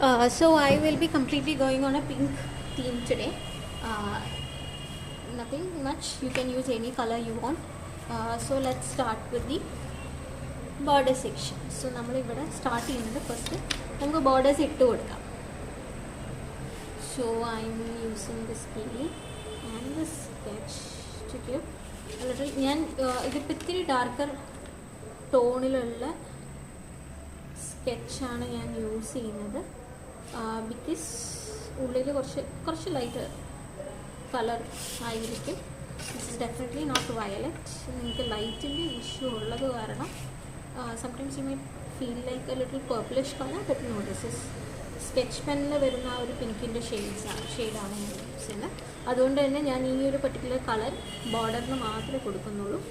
So I will be completely going on a pink theme today. Uh, Nothing much. You can use any color you want. So let's start with the border section. So നമ്മൾ ഇവിടെ start ചെയ്യുന്നത് first നമുക്ക് borders ഇട്ട് കൊടുക്കാം. So I'm using this scale and the sketch to give a little. ഞാൻ ഇതിപ്പോൾ ഇത്തിരി darker ടോണിലുള്ള സ്കെച്ചാണ് ഞാൻ യൂസ് ചെയ്യുന്നത്. ബിക്കോസ് ഉള്ളിൽ കുറച്ച് ലൈറ്റ് കളർ ആയിരിക്കും. This is definitely not violet. നിങ്ങൾക്ക് ലൈറ്റിൻ്റെ ഇഷ്യൂ ഉള്ളത് കാരണം sometimes you may feel like a little purplish colour, but no, this is sketch പെന്നിൽ വരുന്ന ആ ഒരു പിങ്കിൻ്റെ ഷെയ്ഡാണ് ഞാൻ യൂസ് ചെയ്യുന്നത്. അതുകൊണ്ട് തന്നെ ഞാൻ ഈ ഒരു പർട്ടിക്കുലർ കളർ ബോർഡറിന് മാത്രമേ കൊടുക്കുന്നുള്ളൂ.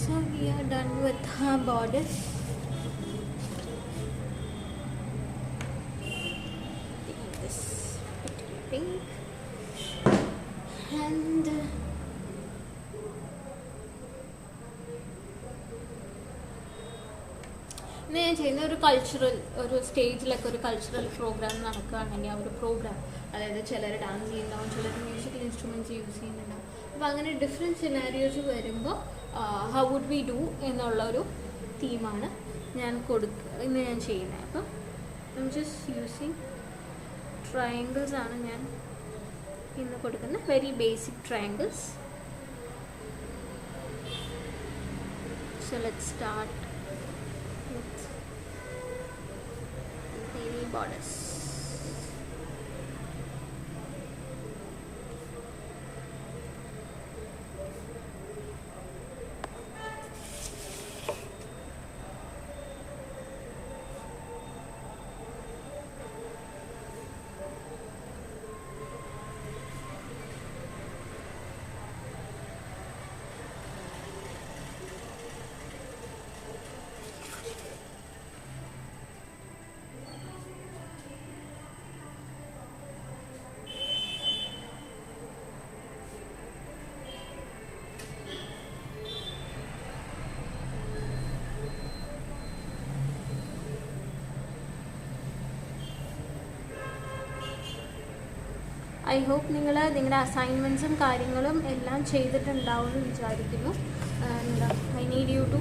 So we are done with our borders. Taking this particular pink and ഞാൻ ചെയ്യുന്ന ഒരു കൾച്ചറൽ, ഒരു സ്റ്റേജിലൊക്കെ ഒരു കൾച്ചറൽ പ്രോഗ്രാം നടക്കുകയാണെങ്കിൽ ആ ഒരു പ്രോഗ്രാം, അതായത് ചിലർ ഡാൻസ് ചെയ്യുന്നുണ്ടാവും, ചിലർ മ്യൂസിക്കൽ ഇൻസ്ട്രുമെൻറ്റ്സ് യൂസ് ചെയ്യുന്നുണ്ടാവും. അപ്പോൾ അങ്ങനെ ഡിഫറെൻറ്റ് സിനാരിയോസ് വരുമ്പോൾ ഹൗ വുഡ് വി ഡു എന്നുള്ളൊരു തീമാണ് ഇന്ന് ഞാൻ ചെയ്യുന്നത്. അപ്പം ഐം ജസ്റ്റ് യൂസിങ് ട്രയാങ്കിൾസ് ആണ് ഞാൻ ഇന്ന് കൊടുക്കുന്നത്. Very basic triangles. So let's start with the borders. I hope നിങ്ങൾ നിങ്ങളുടെ അസൈൻമെൻറ്റ്സും കാര്യങ്ങളും എല്ലാം ചെയ്തിട്ടുണ്ടാവുമെന്ന് വിചാരിക്കുന്നു. And I need you to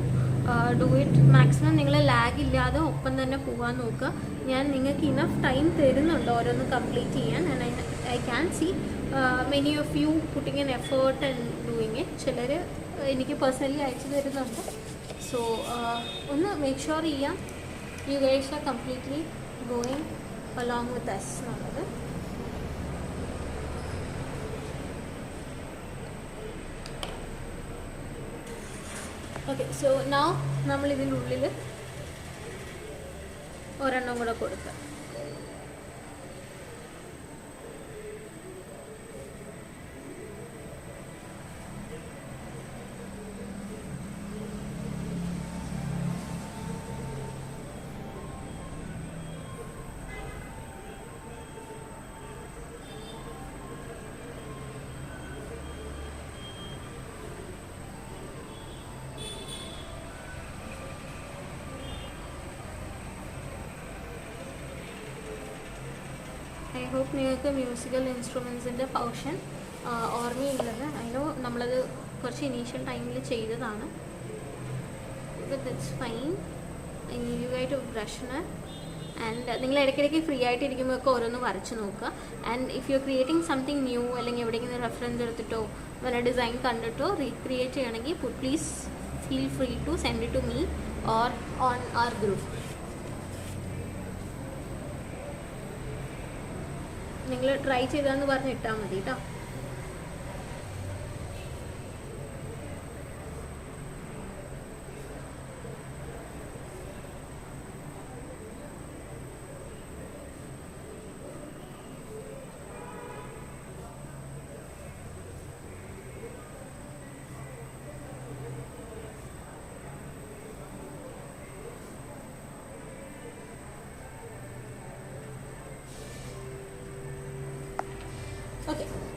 do it. Maximum നിങ്ങൾ ലാഗ് ഇല്ലാതെ ഒപ്പം തന്നെ പോകാൻ നോക്കുക. ഞാൻ നിങ്ങൾക്ക് ഇനഫ് ടൈം തരുന്നുണ്ട് ഓരോന്ന് കംപ്ലീറ്റ് ചെയ്യാൻ. And I can see many of you putting an effort and doing it. ചിലർ എനിക്ക് പേഴ്സണലി അയച്ചു തരുന്നുണ്ട്. സോ ഒന്ന് മേക്ക് ഷുവർ ചെയ്യാം you guys are completely going along with us എന്നുള്ളത്. ഓക്കെ, സോ നൗ നമ്മൾ ഇതിൻ്റെ ഉള്ളിൽ ഒരെണ്ണം കൂടെ കൊടുക്കുക. ഐ ഹോപ്പ് നിങ്ങൾക്ക് മ്യൂസിക്കൽ ഇൻസ്ട്രുമെൻസിൻ്റെ പോർഷൻ ഓർമ്മയുള്ളത്. അതിനോ നമ്മളത് കുറച്ച് ഇനീഷ്യൽ ടൈമിൽ ചെയ്തതാണ്. But that's fine. I need you guy to ബ്രഷ്ന്. ആൻഡ് നിങ്ങൾ ഇടയ്ക്കിടയ്ക്ക് ഫ്രീ ആയിട്ടിരിക്കുമ്പോൾ ഒക്കെ ഓരോന്ന് വരച്ച് നോക്കുക. And if you are creating something new, അല്ലെങ്കിൽ എവിടെയെങ്കിലും റെഫറൻസ് എടുത്തിട്ടോ വല്ല ഡിസൈൻ കണ്ടിട്ടോ റീക്രിയേറ്റ് ചെയ്യണമെങ്കിൽ please feel free to send it to me or on our group. നിങ്ങൾ ട്രൈ ചെയ്താന്ന് പറഞ്ഞ് ഇട്ടാൽ മതി കേട്ടോ.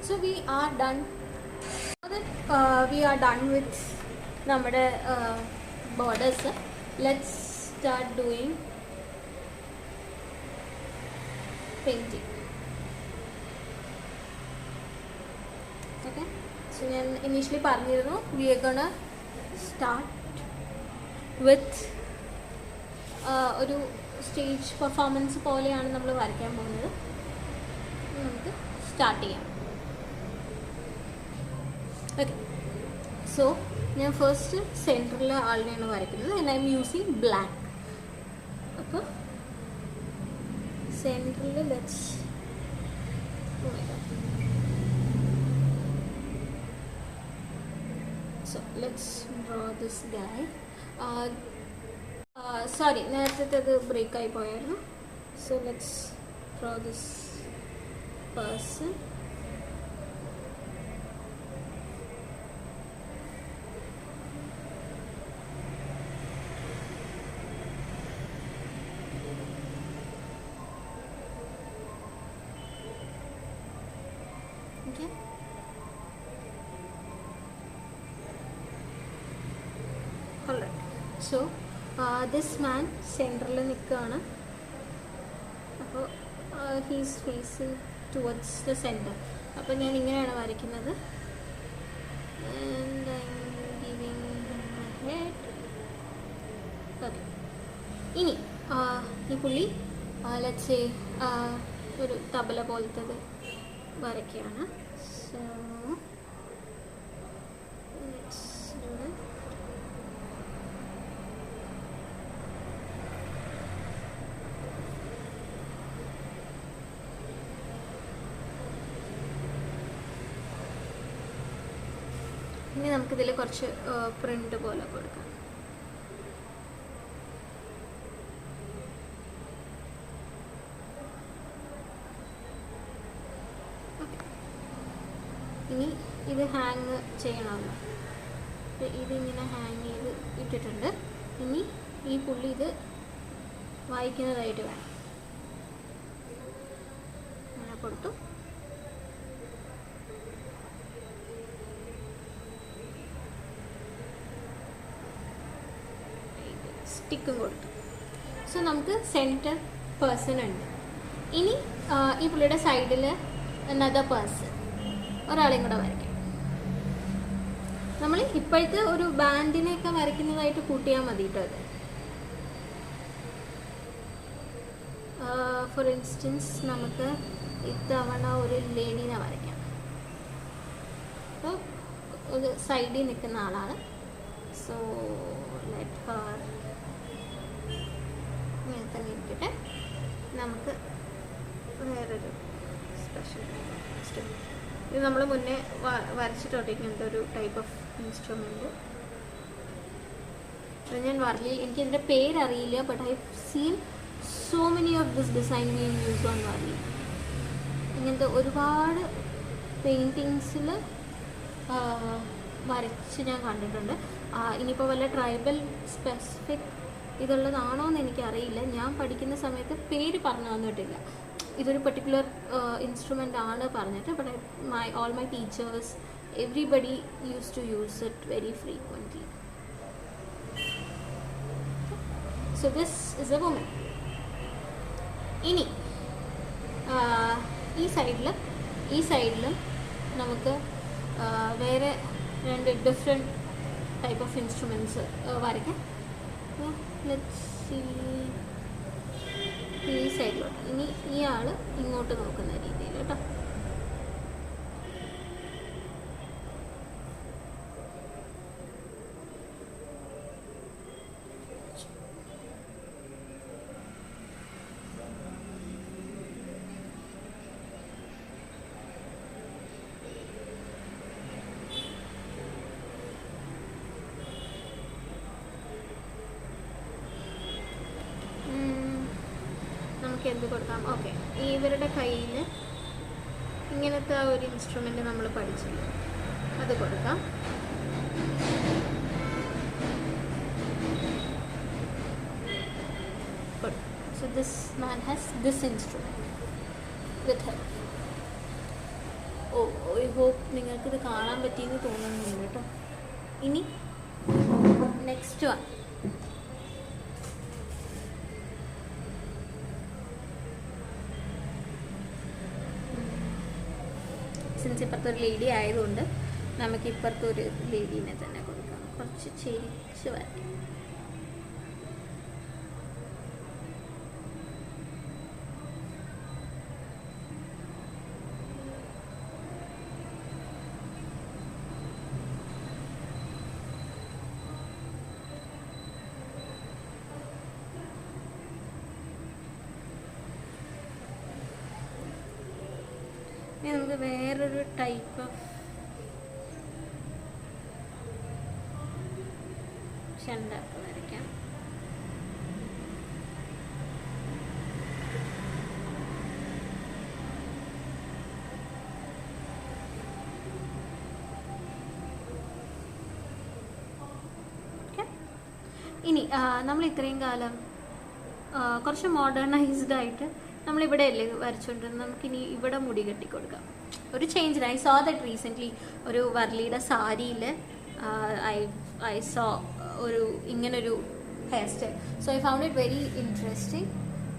So we are done. We are done with നമ്മുടെ borders. Let's start doing painting. Okay, so ഞാൻ ഇനീഷ്യലി പറഞ്ഞിരുന്നു we are gonna start with ഒരു സ്റ്റേജ് പെർഫോമൻസ് പോലെയാണ് നമ്മൾ വരയ്ക്കാൻ പോകുന്നത്. നമുക്ക് സ്റ്റാർട്ട് ചെയ്യാം. ഓക്കെ, സോ ഞാൻ ഫസ്റ്റ് സെൻറ്ററിലെ ആളിനെയാണ് വരയ്ക്കുന്നത്. And I'm using black. അപ്പോൾ സെൻറ്ററിൽ let's draw this guy. Sorry, നേരത്തെ അത് ബ്രേക്കായി പോയായിരുന്നു. So let's draw this person. Okay, alright, so this man സെൻറ്ററിൽ നിൽക്കുകയാണ്. അപ്പോൾ he's facing towards the center. അപ്പോൾ ഞാൻ ഇങ്ങനെയാണ് വരയ്ക്കുന്നത്. And I'm giving my head. Okay, ഇനി ഈ പുള്ളി let's say ഒരു തബല പോലത്തത് വരയ്ക്കുകയാണ്. So let's do that. ഇനി നമുക്കിതിൽ കുറച്ച് പ്രിൻ്റ് പോലെ കൊടുക്കാം. ഇനി ഇത് ഹാങ് ചെയ്യണമല്ലോ. ഇതിങ്ങനെ ഹാങ് ചെയ്ത് ഇട്ടിട്ടുണ്ട്. ഇനി ഈ പുള്ളി ഇത് വായിക്കുന്നതായിട്ട് വേണം. അങ്ങനെ കൊടുത്തു. സ്റ്റിക്കും കൊടുത്തു. സോ നമുക്ക് സെൻറ്റർ പേഴ്സൺ ഉണ്ട്. ഇനി ഈ പുള്ളിയുടെ സൈഡിൽ അനദർ പേഴ്സൺ, ഒരാളെയും കൂടെ വരയ്ക്കാം. നമ്മൾ ഇപ്പോഴത്തെ ഒരു ബാൻഡിനെയൊക്കെ വരയ്ക്കുന്നതായിട്ട് കൂട്ടിയാൽ മതി കേട്ടോ. അത് ഫോർ ഇൻസ്റ്റൻസ് നമുക്ക് ഇത്തവണ ഒരു ലേഡീനെ വരയ്ക്കാം. അപ്പോൾ ഒരു സൈഡിൽ നിൽക്കുന്ന ആളാണ്. സോ ലെറ്റ് ഹർ ഇങ്ങനെ തന്നെ ഇരിക്കട്ടെ. നമുക്ക് വേറൊരു സ്പെഷ്യൽ ഇത് നമ്മൾ മുന്നേ വരച്ചിട്ടുണ്ട്. ഇങ്ങനത്തെ ഒരു ടൈപ്പ് ഓഫ് ഇൻസ്ട്രുമെൻറ്റ് ഞാൻ വരലിൽ, എനിക്കതിൻ്റെ പേരറിയില്ല. But I seen so many of this design being used on വരലിൽ. ഇങ്ങനത്തെ ഒരുപാട് പെയിൻറ്റിങ്സിൽ വരച്ച് ഞാൻ കണ്ടിട്ടുണ്ട്. ഇനിയിപ്പോൾ വല്ല ട്രൈബൽ സ്പെസിഫിക് ഇതുള്ളതാണോ എന്ന് എനിക്കറിയില്ല. ഞാൻ പഠിക്കുന്ന സമയത്ത് പേര് പറഞ്ഞു തന്നിട്ടില്ല. ഇതൊരു പെർട്ടിക്കുലർ ഇൻസ്ട്രുമെൻ്റ് ആണ് പറഞ്ഞിട്ട്. But all my teachers everybody use to use it very frequently. So this is a woman. ഇനി ഈ സൈഡിലും നമുക്ക് വേറെ രണ്ട് ഡിഫറെൻറ്റ് ടൈപ്പ് ഓഫ് ഇൻസ്ട്രുമെൻറ്റ്സ് വരയ്ക്കാം. ലെറ്റ്സ് സീ ഈ സൈഡിലോട്ട്. ഇനി ഈ ആൾ ഇങ്ങോട്ട് നോക്കുന്ന രീതിയിൽ കേട്ടോ. എന്ത് കൊടുക്കാം? ഓക്കെ, ഇവരുടെ കയ്യിൽ ഇങ്ങനത്തെ ഒരു ഇൻസ്ട്രുമെൻ്റ് നമ്മൾ പഠിച്ചില്ല, അത് കൊടുക്കാം. So this man has this instrument with him. I hope നിങ്ങൾക്കിത് കാണാൻ പറ്റിയെന്ന് തോന്നുന്നുണ്ട് കേട്ടോ. ഇനി നെക്സ്റ്റ് വൺ, സിൻസ് ഇപ്പുറത്തൊരു ലേഡി ആയതുകൊണ്ട് നമുക്ക് ഇപ്പുറത്തൊരു ലേഡീനെ തന്നെ കൊടുക്കാം. കുറച്ച് ചെരിച്ച് വരാം. നമുക്ക് വേറൊരു ടൈപ്പ് ഓഫ് ചെണ്ട വരയ്ക്കാം. ഇനി നമ്മൾ ഇത്രയും കാലം കുറച്ച് മോഡേണൈസ്ഡ് ആയിട്ട് നമ്മളിവിടെ അല്ലേ വരച്ചുകൊണ്ടിരുന്നത്, നമുക്കിനി ഇവിടെ മുടി കെട്ടിക്കൊടുക്കാം. ഒരു change. I so that recently ഒരു വർലിയുടെ സാരിയിൽ ഐ സോ ഒരു ഇങ്ങനൊരു hair style. So I found it very interesting.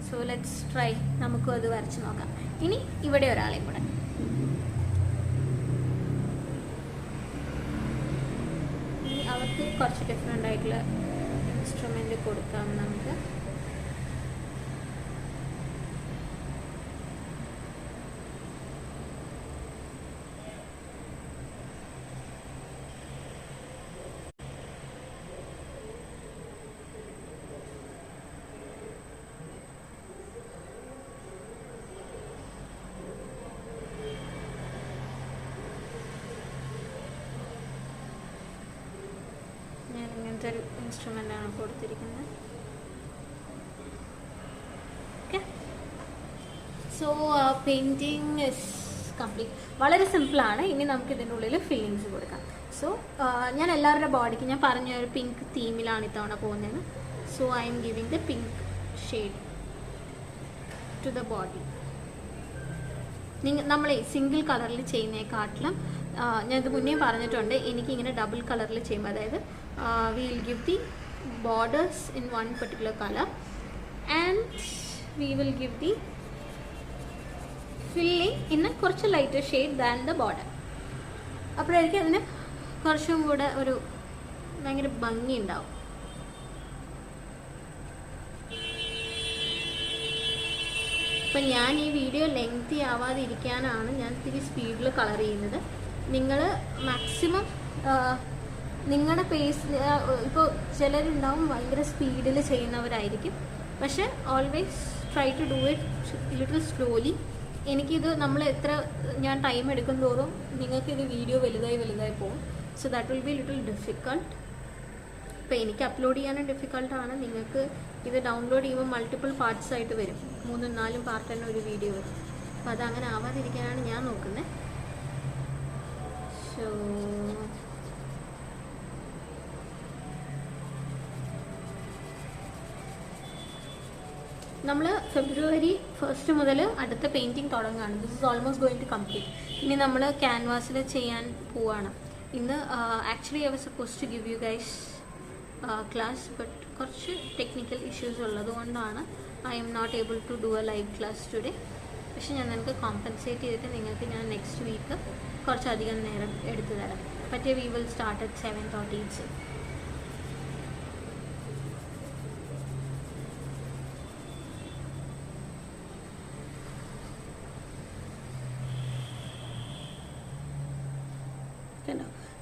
So let's try. നമുക്കും അത് വരച്ച് നോക്കാം. ഇനി ഇവിടെ ഒരാളെയും കൂടെ. ഇനി അവർക്ക് കുറച്ച് ഡിഫറെൻ്റ് ആയിട്ടുള്ള ഇൻസ്ട്രുമെൻ്റ് കൊടുക്കാം നമുക്ക്. ഞാൻ ഇങ്ങനത്തെ ഒരു ഇൻസ്ട്രുമെൻ്റാണ് കൊടുത്തിരിക്കുന്നത്. Okay, so painting is complete. വളരെ സിമ്പിളാണ്. ഇനി നമുക്ക് ഇതിൻ്റെ ഉള്ളിൽ ഫില്ലിങ്സ് കൊടുക്കാം. സോ ഞാൻ എല്ലാവരുടെ ബോഡിക്ക് ഞാൻ പറഞ്ഞ ഒരു പിങ്ക് തീമിലാണ് ഇത്തവണ പോകുന്നത്. So I'm giving the pink shade to the body. നമ്മൾ സിംഗിൾ കളറിൽ ചെയ്യുന്നതിനെക്കാട്ടിലും ഞാനിത് മുന്നേ പറഞ്ഞിട്ടുണ്ട്, എനിക്കിങ്ങനെ ഡബിൾ കളറിൽ ചെയ്യുമ്പോൾ, അതായത് we will give the borders in one particular color and we will give the filling in a കുറച്ച് lighter shade than the border. അപ്പോഴായിരിക്കും അതിന് കുറച്ചും കൂടെ ഒരു ഭയങ്കര ഭംഗി ഉണ്ടാവും. അപ്പം ഞാൻ ഈ വീഡിയോ ലെങ്തി ആവാതിരിക്കാനാണ് ഞാൻ ഇത്തിരി സ്പീഡിൽ കളർ ചെയ്യുന്നത്. നിങ്ങൾ മാക്സിമം നിങ്ങളുടെ പേസ്, ഇപ്പോൾ ചിലരുണ്ടാവും ഭയങ്കര സ്പീഡിൽ ചെയ്യുന്നവരായിരിക്കും, പക്ഷെ always try to do it little slowly. എനിക്കിത് നമ്മൾ എത്ര ഞാൻ ടൈം എടുക്കും തോറും നിങ്ങൾക്കിത് വീഡിയോ വലുതായി പോകും. So that will be little difficult. ഇപ്പോൾ എനിക്ക് അപ്ലോഡ് ചെയ്യാനും ഡിഫിക്കൾട്ടാണ്. നിങ്ങൾക്ക് ഇത് ഡൗൺലോഡ് ചെയ്യുമ്പോൾ മൾട്ടിപ്പിൾ പാർട്സ് ആയിട്ട് വരും. 3-4 പാർട്ട് തന്നെ ഒരു വീഡിയോ വരും. അപ്പോൾ അതങ്ങനെ ആവാതിരിക്കാനാണ് ഞാൻ നോക്കുന്നത്. സോ നമ്മൾ ഫെബ്രുവരി 1 മുതൽ അടുത്ത പെയിൻറ്റിങ് തുടങ്ങുകയാണ്. This is almost going to complete. ഇനി നമ്മൾ ക്യാൻവാസിൽ ചെയ്യാൻ പോവാണ്. ഇന്ന് actually I was suppose to give you guys class, but കുറച്ച് ടെക്നിക്കൽ ഇഷ്യൂസ് ഉള്ളത് കൊണ്ടാണ് I'm not able to do a live class today. പക്ഷെ ഞാൻ നിങ്ങൾക്ക് കോമ്പൻസേറ്റ് ചെയ്തിട്ട് നിങ്ങൾക്ക് ഞാൻ നെക്സ്റ്റ് വീക്ക് കുറച്ചധികം നേരം എടുത്തു തരാം. പക്ഷേ വി വിൽ സ്റ്റാർട്ട് അറ്റ് 7:30.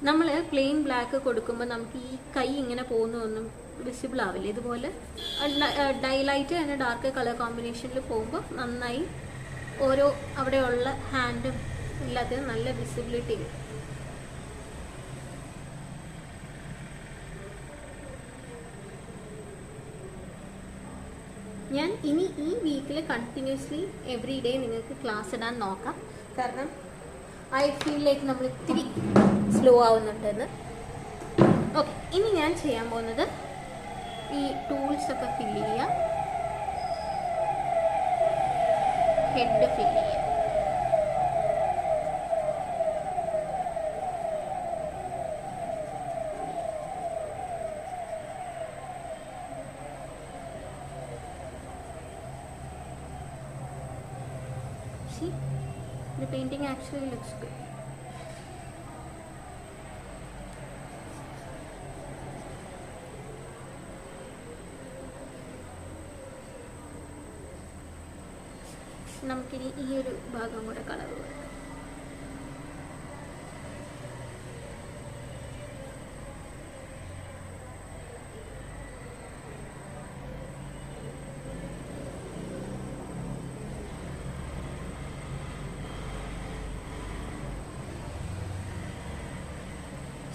നമ്മൾ പ്ലെയിൻ ബ്ലാക്ക് കൊടുക്കുമ്പോൾ നമുക്ക് ഈ കൈ ഇങ്ങനെ പോകുന്നതൊന്നും വിസിബിൾ ആവില്ല. ഇതുപോലെ ഡൈലൈറ്റ് തന്നെ ഡാർക്ക് കളർ കോമ്പിനേഷനിൽ പോകുമ്പോൾ നന്നായി ഓരോ അവിടെയുള്ള ഹാൻഡും എല്ലാത്തിനും നല്ല വിസിബിലിറ്റി വരും. ഞാൻ ഇനി ഈ വീക്കിൽ കണ്ടിന്യൂസ്ലി എവറി ഡേ നിങ്ങൾക്ക് ക്ലാസ് ഇടാൻ നോക്കാം. കാരണം ഐ ഫീൽ ലൈക്ക് നമ്മൾ ഇത്തിരി സ്ലോ ആവുന്നുണ്ടെന്ന്. ഓക്കെ, ഇനി ഞാൻ ചെയ്യാൻ പോകുന്നത് ഈ ടൂൾസൊക്കെ ഫില്ല് ചെയ്യാം. ഹെഡ് ഫില്ല് ചെയ്യാം. See, the painting actually looks good. നമുക്കിനി ഈ ഒരു ഭാഗം കൂടെ കളർ കൊടുക്കാം.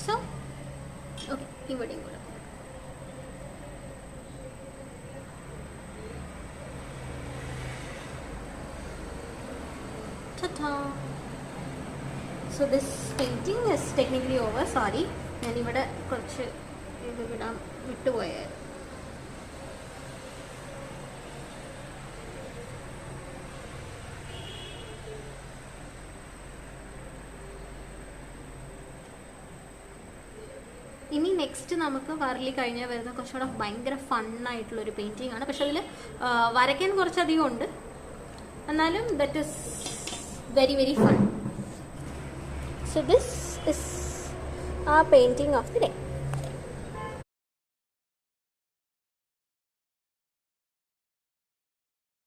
സോ ഓക്കെ, ഇവിടെയും കൂടെ so this painting is technically over. Sorry, ഞാനിവിടെ കുറച്ച് ഇത് വിടാൻ വിട്ടുപോയായിരുന്നു. ഇനി നെക്സ്റ്റ് നമുക്ക് വാർലി കഴിഞ്ഞാൽ വരുന്ന കുറച്ചുകൂടെ ഭയങ്കര ഫണ്ണായിട്ടുള്ളൊരു പെയിൻറ്റിംഗ് ആണ്. പക്ഷെ അതിൽ വരയ്ക്കാൻ കുറച്ചധികം ഉണ്ട്, എന്നാലും that is very very fun. So this is ആ പെയിൻറ്റിംഗ് ഓഫ് ദി ഡേ.